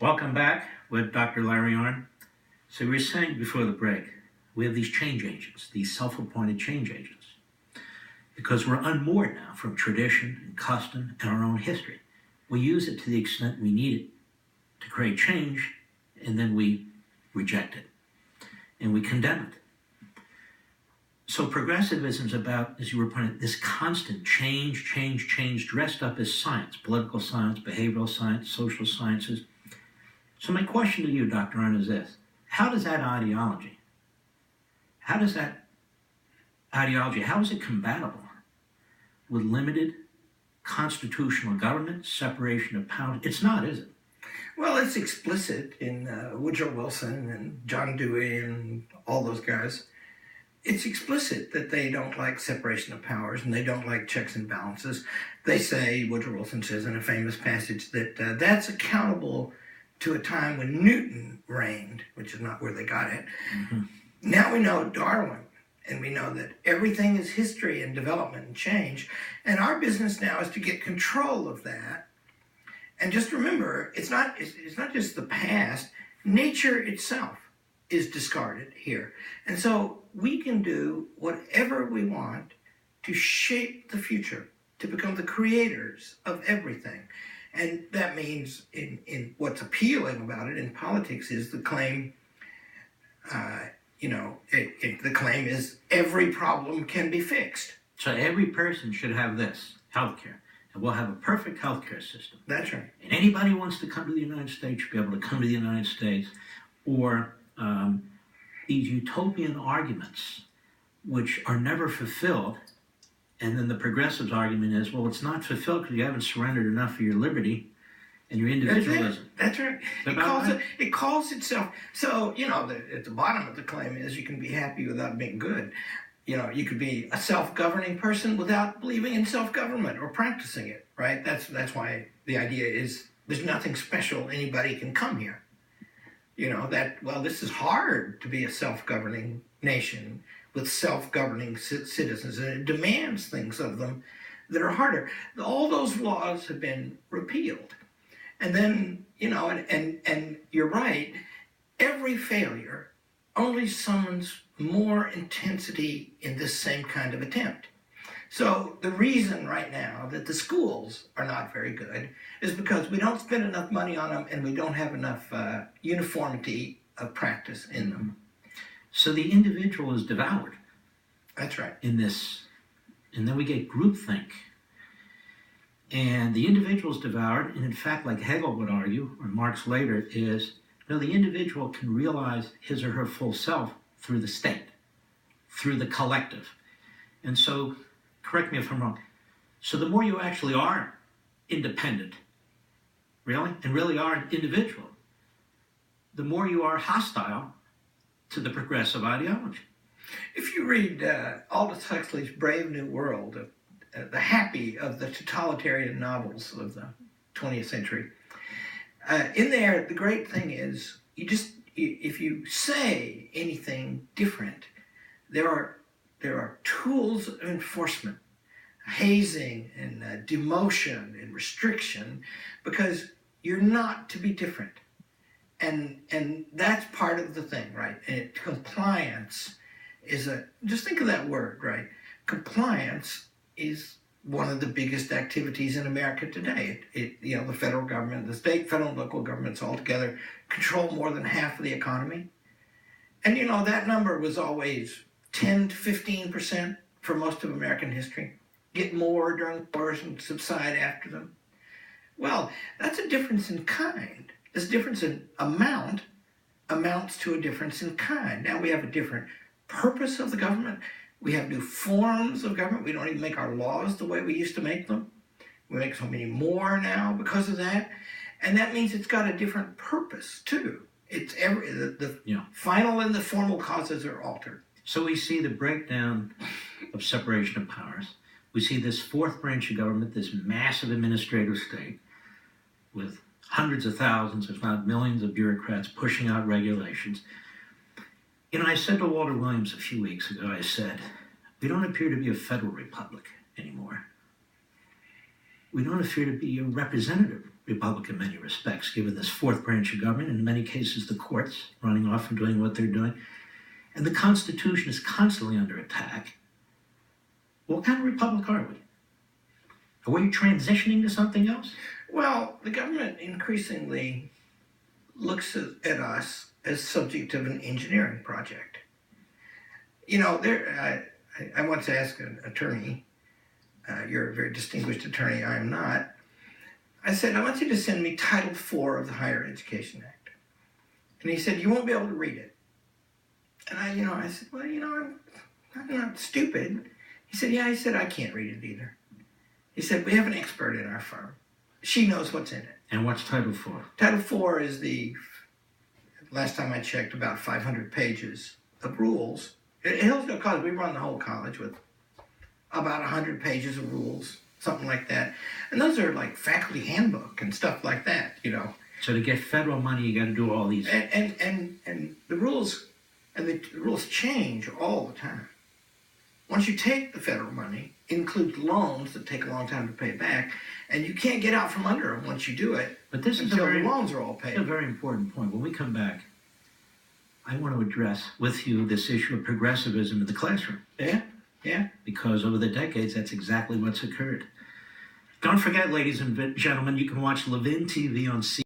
Welcome back with Dr. Larry Arnn. So we were saying before the break, we have these change agents, these self-appointed change agents, because we're unmoored now from tradition and custom and our own history. We use it to the extent we need it to create change, and then we reject it, and we condemn it. So progressivism is about, as you were pointing out, this constant change, dressed up as science, political science, behavioral science, social sciences. So my question to you, Dr. Arnn, is this. How is that ideology compatible with limited constitutional government, separation of powers? It's not, is it? Well, it's explicit in Woodrow Wilson and John Dewey and all those guys. It's explicit that they don't like separation of powers and they don't like checks and balances. They say, Woodrow Wilson says in a famous passage, that that's accountable to a time when Newton reigned, which is not where they got it. Mm-hmm. Now we know Darwin, and we know that everything is history and development and change. And our business now is to get control of that. And just remember, it's not just the past. Nature itself is discarded here. And so we can do whatever we want to shape the future, to become the creators of everything. And that means in what's appealing about it in politics is the claim, the claim is every problem can be fixed. So every person should have this, healthcare. And we'll have a perfect healthcare system. That's right. And anybody who wants to come to the United States should be able to come to the United States. Or these utopian arguments, which are never fulfilled. And then the progressives' argument is, well, it's not fulfilled because you haven't surrendered enough of your liberty and your individualism. That's right. It calls itself. So, at the bottom of the claim is you can be happy without being good. You could be a self-governing person without believing in self-government or practicing it, right? That's why the idea is there's nothing special. Anybody can come here. This is hard to be a self-governing nation with self-governing citizens, and it demands things of them that are harder. All those laws have been repealed. And then, and you're right, every failure only summons more intensity in this same kind of attempt. So the reason right now that the schools are not very good is because we don't spend enough money on them and we don't have enough uniformity of practice in them. So the individual is devoured. That's right. In this, and then we get groupthink. And the individual is devoured, and in fact, like Hegel would argue, or Marx later, is the individual can realize his or her full self through the state, through the collective. And so, correct me if I'm wrong, so the more you actually are independent, really are an individual, the more you are hostile to the progressive ideology. If you read Aldous Huxley's Brave New World, the happy of the totalitarian novels of the 20th century, in there, the great thing is, if you say anything different, there are tools of enforcement, hazing and demotion and restriction, because you're not to be different. And that's part of the thing, right? And compliance is just think of that word, right? Compliance is one of the biggest activities in America today. The federal government, the state, federal, and local governments all together control more than half of the economy. And that number was always 10 to 15% for most of American history. Get more during wars and subside after them. Well, that's a difference in kind. This difference in amount amounts to a difference in kind. Now we have a different purpose of the government. We have new forms of government. We don't even make our laws the way we used to make them. We make so many more now because of that. And that means it's got a different purpose, too. It's the final and the formal causes are altered. So we see the breakdown of separation of powers. We see this fourth branch of government, this massive administrative state with hundreds of thousands, if not millions of bureaucrats pushing out regulations. I said to Walter Williams a few weeks ago, I said, we don't appear to be a federal republic anymore. we don't appear to be a representative republic in many respects, given this fourth branch of government, in many cases the courts running off and doing what they're doing. And the Constitution is constantly under attack. What kind of republic are we? Are we transitioning to something else? Well, the government increasingly looks at us as subject of an engineering project. You know, I once asked an attorney, you're a very distinguished attorney, I am not. I said, I want you to send me Title IV of the Higher Education Act. And he said, you won't be able to read it. And I said, well, I'm not stupid. He said, yeah, I can't read it either. He said, we have an expert in our firm. She knows what's in it. And what's Title IV? Title IV is last time I checked, about 500 pages of rules. At Hillsdale College, we run the whole college with about 100 pages of rules, something like that. And those are like faculty handbook and stuff like that, So to get federal money, you got to do all these. And the rules change all the time. Once you take the federal money, it includes loans that take a long time to pay back, and you can't get out from under them once you do it. But this is until the loans are all paid. A very important point. When we come back, I want to address with you this issue of progressivism in the classroom. Yeah. Because over the decades, that's exactly what's occurred. Don't forget, ladies and gentlemen, you can watch Levin TV on